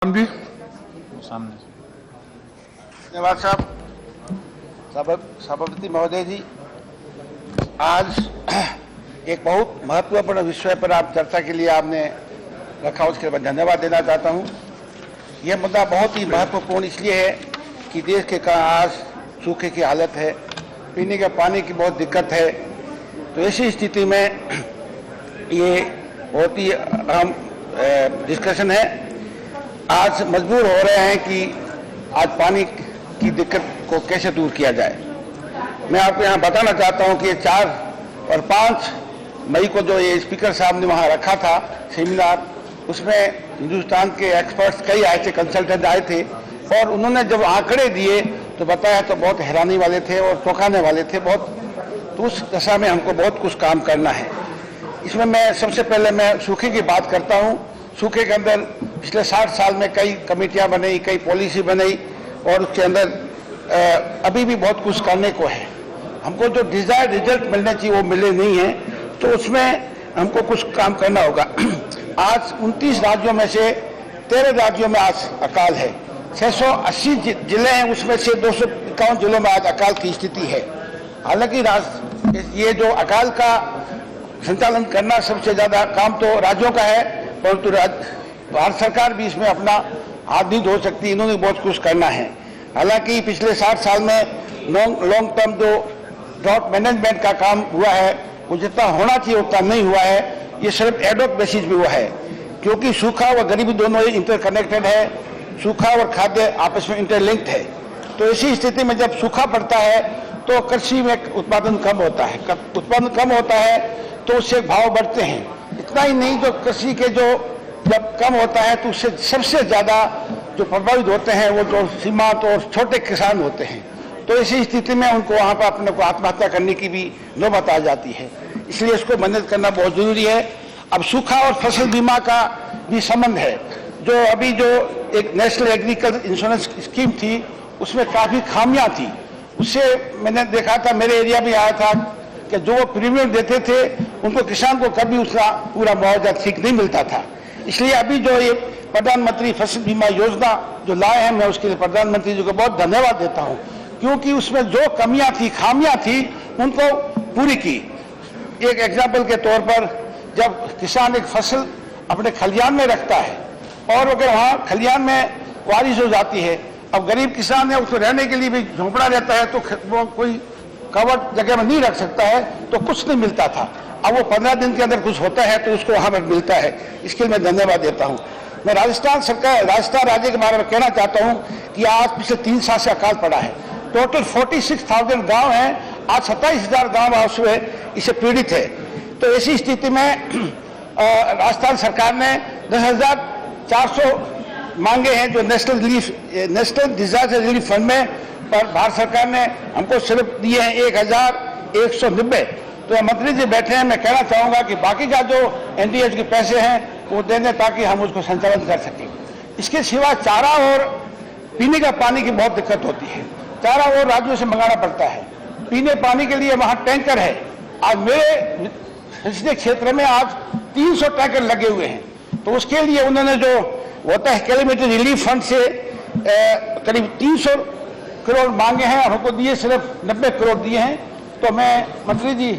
जी सामने धन्यवाद साहब। सभापति महोदय जी, आज एक बहुत महत्वपूर्ण विषय पर आप चर्चा के लिए आपने रखा, उसके बाद धन्यवाद देना चाहता हूं। यह मुद्दा बहुत ही महत्वपूर्ण इसलिए है कि देश के कहाँ आज सूखे की हालत है, पीने के पानी की बहुत दिक्कत है। तो ऐसी स्थिति में ये बहुत ही अहम डिस्कशन है। आज मजबूर हो रहे हैं कि आज पानी की दिक्कत को कैसे दूर किया जाए। मैं आपको यहाँ बताना चाहता हूँ कि 4 और 5 मई को जो ये स्पीकर साहब ने वहाँ रखा था सेमिनार, उसमें हिंदुस्तान के एक्सपर्ट्स कई आए थे, कंसल्टेंट आए थे, और उन्होंने जब आंकड़े दिए तो बताया तो बहुत हैरानी वाले थे और चौंकाने वाले थे बहुत। तो उस दशा में हमको बहुत कुछ काम करना है। इसमें मैं सबसे पहले मैं सूखे की बात करता हूँ। सूखे के अंदर पिछले 60 साल में कई कमेटियां बनी, कई पॉलिसी बनी, और उसके अंदर अभी भी बहुत कुछ करने को है। हमको जो डिजायर्ड रिजल्ट मिलने चाहिए वो मिले नहीं है, तो उसमें हमको कुछ काम करना होगा। आज 29 राज्यों में से 13 राज्यों में आज अकाल है। 680 जिले हैं, उसमें से 251 जिलों में आज अकाल की स्थिति है। हालांकि ये जो अकाल का संचालन करना सबसे ज्यादा काम तो राज्यों का है, परंतु भारत सरकार भी इसमें अपना हाथ नहीं धो सकती। इन्होंने बहुत कुछ करना है। हालांकि पिछले 60 साल में लॉन्ग टर्म जो ड्रॉट मैनेजमेंट का काम हुआ है वो जितना होना चाहिए उतना नहीं हुआ है। ये सिर्फ एडॉक बेसिस पे हुआ है, क्योंकि सूखा व गरीबी दोनों ही इंटरकनेक्टेड है। सूखा और खाद्य आपस में इंटरलिंक्ड है। तो ऐसी स्थिति में जब सूखा पड़ता है तो कृषि में उत्पादन कम होता है। उत्पादन कम होता है तो उससे भाव बढ़ते हैं। इतना ही नहीं, जो कृषि के जो जब कम होता है तो उससे सबसे ज्यादा जो प्रभावित होते हैं वो जो सीमांत और छोटे किसान होते हैं। तो ऐसी स्थिति में उनको वहां पर अपने को आत्महत्या करने की भी नौबत आ जाती है। इसलिए इसको मैनेज करना बहुत जरूरी है। अब सूखा और फसल बीमा का भी संबंध है। जो अभी जो एक नेशनल एग्रीकल्चर इंश्योरेंस स्कीम थी उसमें काफी खामियां थी। उससे मैंने देखा था, मेरे एरिया में आया था कि जो प्रीमियम देते थे उनको किसान को कभी उसका पूरा मुआवजा ठीक नहीं मिलता था। इसलिए अभी जो ये प्रधानमंत्री फसल बीमा योजना जो लाए हैं, मैं उसके लिए प्रधानमंत्री जी को बहुत धन्यवाद देता हूं, क्योंकि उसमें जो कमियां थी, खामियां थी, उनको पूरी की। एक एग्जाम्पल के तौर पर, जब किसान एक फसल अपने खलियान में रखता है और अगर वहां खलियान में बारिश हो जाती है, अब गरीब किसान है उसको रहने के लिए भी झोंपड़ा रहता है, तो वो कोई कवर्ड जगह में नहीं रख सकता है, तो कुछ नहीं मिलता था। अब वो 15 दिन के अंदर कुछ होता है तो उसको वहां पर मिलता है। इसके लिए मैं धन्यवाद देता हूं। मैं राजस्थान राज्य के बारे में कहना चाहता हूं कि आज पिछले 3 साल से अकाल पड़ा है। टोटल 46,000 गांव हैं, आज 27,000 गांव इससे पीड़ित है। तो ऐसी स्थिति में राजस्थान सरकार ने 10,400 मांगे हैं जो नेशनल डिजास्टर रिलीफ फंड में, पर भारत सरकार ने हमको सिर्फ दिए हैं 1,190। तो मंत्री जी बैठे हैं, मैं कहना चाहूंगा कि बाकी का जो एनडीएच के पैसे हैं वो दे दें ताकि हम उसको संचालन कर सकें। इसके सिवा चारा और पीने का पानी की बहुत दिक्कत होती है। चारा और राज्यों से मंगाना पड़ता है। पीने पानी के लिए वहां टैंकर है। आज मेरे संसदीय क्षेत्र में आज 300 टैंकर लगे हुए हैं। तो उसके लिए उन्होंने जो होता है कैलेमिटी रिलीफ फंड से करीब 300 करोड़ मांगे हैं और हमको दिए सिर्फ 90 करोड़ दिए हैं। तो मैं मंत्री जी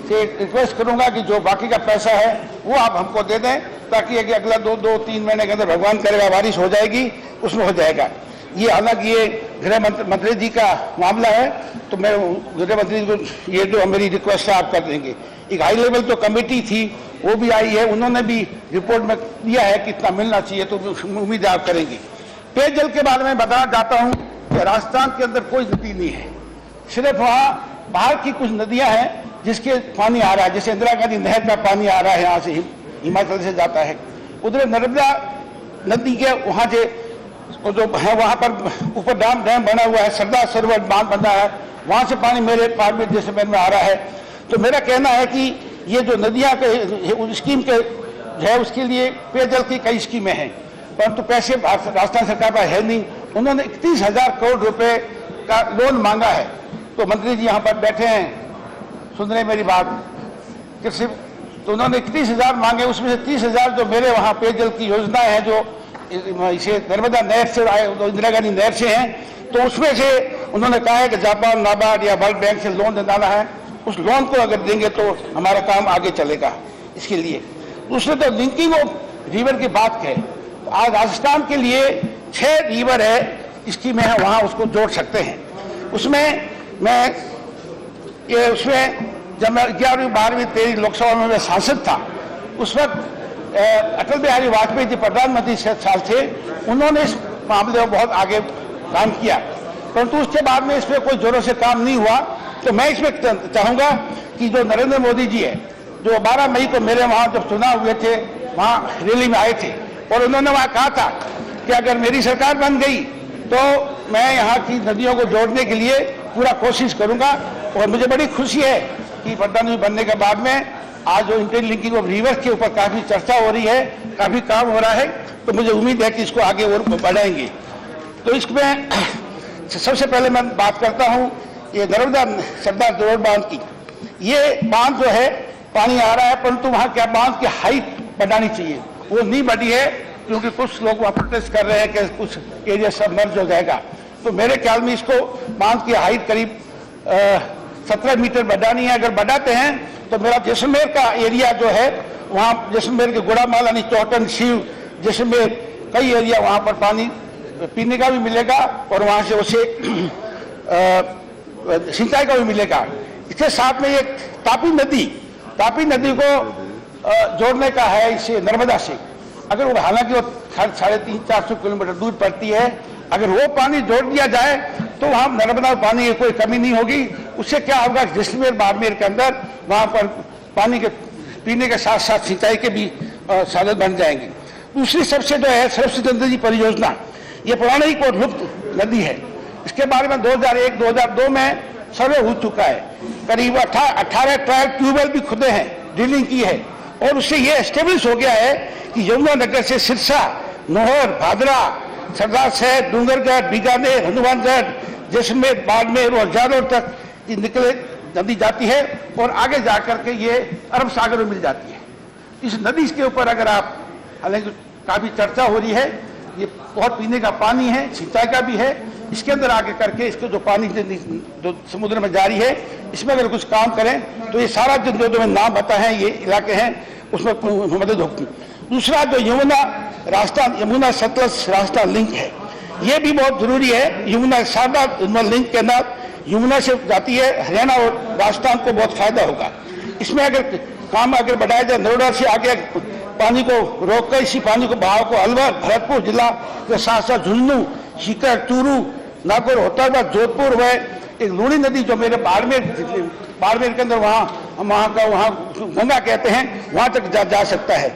से रिक्वेस्ट करूंगा कि जो बाकी का पैसा है वो आप हमको दे दें, ताकि अगला 2-3 महीने के अंदर भगवान करेगा बारिश हो जाएगी, उसमें हो जाएगा। ये हालांकि ये गृह मंत्री जी का मामला है, तो मैं गृह मंत्री जी को ये जो मेरी रिक्वेस्ट है आप कर देंगे। एक हाई लेवल जो कमेटी थी वो भी आई है, उन्होंने भी रिपोर्ट में दिया है कि इतना मिलना चाहिए, तो उम्मीद आप करेंगे। पेयजल के बारे में बताना चाहता हूँ कि राजस्थान के अंदर कोई नदी नहीं है, सिर्फ वहाँ बाहर की कुछ नदियां हैं जिसके पानी आ रहा है। जैसे इंदिरा गांधी नहर का पानी आ रहा है, यहाँ से हिमाचल से जाता है। उधर नर्मदा नदी के वहाँ से जो है वहाँ पर ऊपर डैम बना हुआ है, सरदार सरोवर बांध बना है, वहाँ से पानी मेरे पार्लियामेंट जैसे में आ रहा है। तो मेरा कहना है कि ये जो नदियाँ के स्कीम के जो है उसके लिए पेयजल की कई स्कीमें हैं, परंतु पैसे राजस्थान सरकार पर है नहीं। उन्होंने 31,000 करोड़ रुपए का लोन मांगा है। तो मंत्री जी यहाँ पर बैठे हैं, सुन रहे मेरी बात, कृषि तो उन्होंने 31,000 मांगे, उसमें से 30,000 जो मेरे वहाँ पेयजल की योजनाएं हैं जो इसे नर्मदा नहर से आए, इंदिरा गांधी नहर से हैं, तो उसमें से उन्होंने कहा है कि जापान, नाबार्ड या वर्ल्ड बैंक से लोन डाला है, उस लोन को अगर देंगे तो हमारा काम आगे चलेगा। इसके लिए दूसरे तो लिंकिंग ऑफ रिवर की बात करें, आज राजस्थान के लिए 6 रिवर है, इसकी में वहाँ उसको जोड़ सकते हैं। उसमें जब मैं 11वीं 12वीं 13वीं लोकसभा में मैं सांसद था, उस वक्त अटल बिहारी वाजपेयी जी प्रधानमंत्री साल थे, उन्होंने इस मामले में बहुत आगे काम किया, परंतु उसके बाद में इसमें कोई जोरों से काम नहीं हुआ। तो मैं इसमें चाहूँगा कि जो नरेंद्र मोदी जी है, जो 12 मई को मेरे वहाँ जब चुनाव हुए थे, वहाँ रैली में आए थे और उन्होंने वहाँ कहा था कि अगर मेरी सरकार बन गई तो मैं यहाँ की नदियों को जोड़ने के लिए पूरा कोशिश करूँगा। और मुझे बड़ी खुशी है कि प्रधानमंत्री बनने के बाद में आज जो इंटरलिंकिंग ऑफ रिवर्स के ऊपर काफ़ी चर्चा हो रही है, काफ़ी काम हो रहा है, तो मुझे उम्मीद है कि इसको आगे और बढ़ाएंगे। तो इसमें सबसे पहले मैं बात करता हूँ ये नर्मदा सरदार सरोवर बांध की। ये बांध जो है पानी आ रहा है, परंतु वहाँ क्या बांध की हाइट बढ़ानी चाहिए, वो नहीं बढ़ी है, क्योंकि कुछ लोग वहाँ प्रोटेस्ट कर रहे हैं कि कुछ एरिया सबमर्ज हो जाएगा। तो मेरे ख्याल में इसको बांध की हाइट करीब 17 मीटर बढ़ानी है। अगर बढ़ाते हैं तो मेरा जैसलमेर का एरिया जो है, वहाँ जैसलमेर के गुड़ामाल यानी चौटन, शिव, जैसलमेर कई एरिया, वहाँ पर पानी पीने का भी मिलेगा और वहाँ से उसे सिंचाई का भी मिलेगा। इसके साथ में एक तापी नदी को जोड़ने का है इससे नर्मदा से। अगर वो, हालांकि वो 350-400 किलोमीटर दूर पड़ती है, अगर वो पानी जोड़ दिया जाए तो वहाँ नर्मदा पानी की कोई कमी नहीं होगी। उससे क्या होगा, जैसलमेर बाड़मेर के अंदर वहाँ पर पानी के पीने के साथ साथ सिंचाई के भी साधन बन जाएंगे। दूसरी सबसे जो है सरस्वती नदी परियोजना, ये पौराणिक और लुप्त नदी है। इसके बारे में 2001-2002 में सर्वे हो चुका है, करीब 18 ट्रायल ट्यूबवेल भी खुदे हैं, ड्रिलिंग की है, और उससे ये एस्टेब्लिश हो गया है कि यमुनानगर से सिरसा, नोहर, भादरा, सरदार शहर, डूंगरगढ़, बीकानेर, हनुमानगढ़, जैसलमेर, बाड़मेर और जालौर तक ये निकले नदी जाती है और आगे जाकर के ये अरब सागर में मिल जाती है। इस नदी के ऊपर अगर आप, हालांकि काफ़ी चर्चा हो रही है, ये बहुत पीने का पानी है, सिंचाई का भी है, इसके अंदर आगे करके इसको जो पानी जो समुद्र में जारी है, इसमें अगर कुछ काम करें तो ये सारा जो मैं नाम बताए हैं ये इलाके हैं, उसमें मदद होगी। दूसरा जो यमुना सतलज राजस्थान लिंक है, ये भी बहुत जरूरी है। यमुना शारदा लिंक के अंदर यमुना से जाती है, हरियाणा और राजस्थान को बहुत फायदा होगा। इसमें अगर काम बढ़ाया जाए, नरोडा से आगे पानी को रोककर इसी पानी को बहाव को अलवर, भरतपुर जिला के साथ साथ झुंझुनू, सीकर, चूरू, नागौर होता हुआ जोधपुर व एक लूणी नदी जो मेरे बाड़मेर के अंदर वहाँ गंगा कहते हैं, वहाँ तक जा सकता है।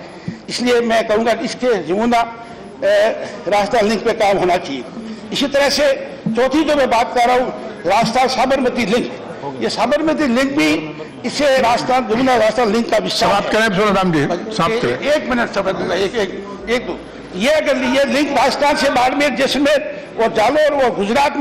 इसलिए मैं कहूँगा कि इसके यमुना राजस्थान लिंक पे काम होना चाहिए। इसी तरह से चौथी जो मैं बात कर रहा हूँ, राजस्थान साबरमती लिंक, ये साबरमती लिंक भी इससे यमुना राजस्थान लिंक का विषय। बात करें एक मिनट समय दूंगा, एक दो। ये अगर ये लिंक राजस्थान से बाड़मेर, जैसलमेर और जालौर और गुजरात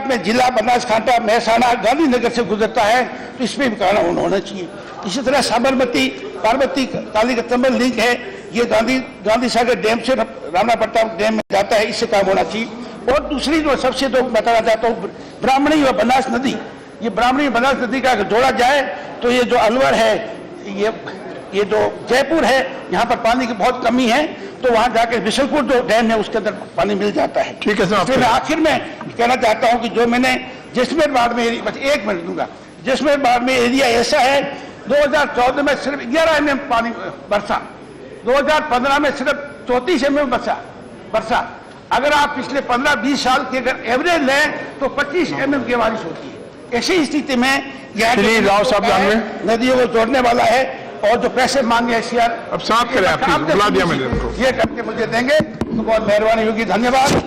में जिला बनासकांठा, महसाणा, गांधीनगर से गुजरता है, तो इसमें भी काम होना चाहिए। इसी तरह साबरमती पार्वती कालीकतम्बल लिंक है, ये गांधी सागर डैम से रामनापट्टा डैम में जाता है, इससे काम होना चाहिए। और दूसरी जो सबसे जो बताना चाहता हूँ, ब्राह्मणी और बनास नदी, ये ब्राह्मणी बनास नदी का अगर जोड़ा जाए तो ये जो अलवर है, ये जो जयपुर है, यहाँ पर पानी की बहुत कमी है, तो वहाँ जाकर बिशलपुर जो डैम है उसके अंदर पानी मिल जाता है। ठीक है सर। मैं आखिर में कहना चाहता हूँ कि जो मैंने जैसलमेर बाड़मेर, बस एक मिनट दूंगा, जैसलमेर बाड़मेर एरिया ऐसा है, 2014 में सिर्फ 11 mm पानी बरसा, 2015 में सिर्फ 34 mm बरसा। अगर आप पिछले 15-20 साल की अगर एवरेज लें तो 25 mm की बारिश होती है। ऐसी स्थिति में राव साहब नदियों को जोड़ने वाला है और जो पैसे मांगे सीआर, अब साफ करें, आप बुला दिया मैंने, ये करके मुझे देंगे तो बहुत मेहरबानी होगी। धन्यवाद।